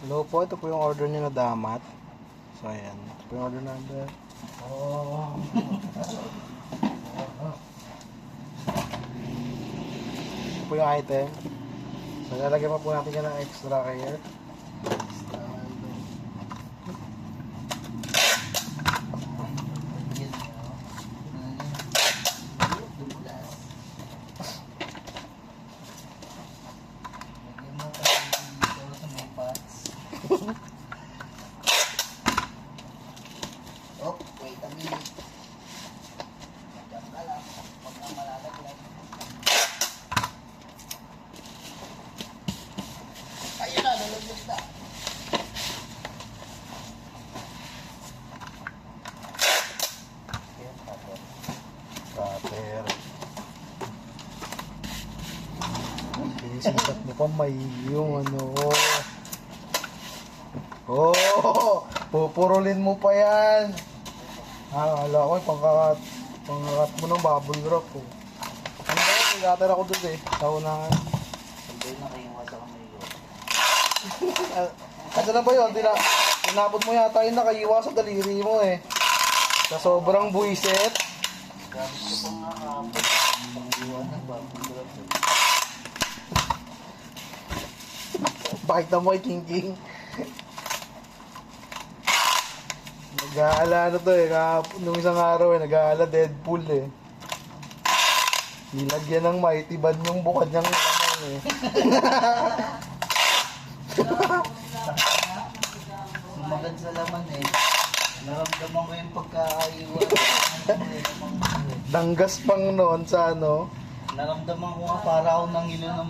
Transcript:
Hello po, ito po yung order niyo na damat. So, ayan. Ito po yung order number. Ito po yung item. So, lalagyan pa po natin yan ng extra care. Oh, wait a minute. Diyan ka lang. Huwag kang malalaglag. Ayun na, nalaglag na. Ayan, tapos. Cutter. Sinisisat mo pa may yung ano. Oh! Pupurulin mo pa yan. Ala ko, pangkakat mo ng bubble wrap ko. Ano ba yun? Nag-cutter ako doon eh. Sa unahan. Hindi na kayo sa kamay ko. Ano na ba yun? Tinapot mo yata yung nakaiwa sa daliri mo eh. Sa sobrang buwisit. Grabe ko pang nakakapot. Pang-iwan ng bago. Pakita mo kay King King. Nag-aala ano to eh. Nung isang araw eh. Nag-aala Deadpool eh. Nilagyan ng mighty band yung bukad niyang laman eh. Sumagad sa laman eh. Naramdaman ko yung pagkakaiwan. Danggas pang noon sa ano. Naramdaman ko nga para ako nangilo na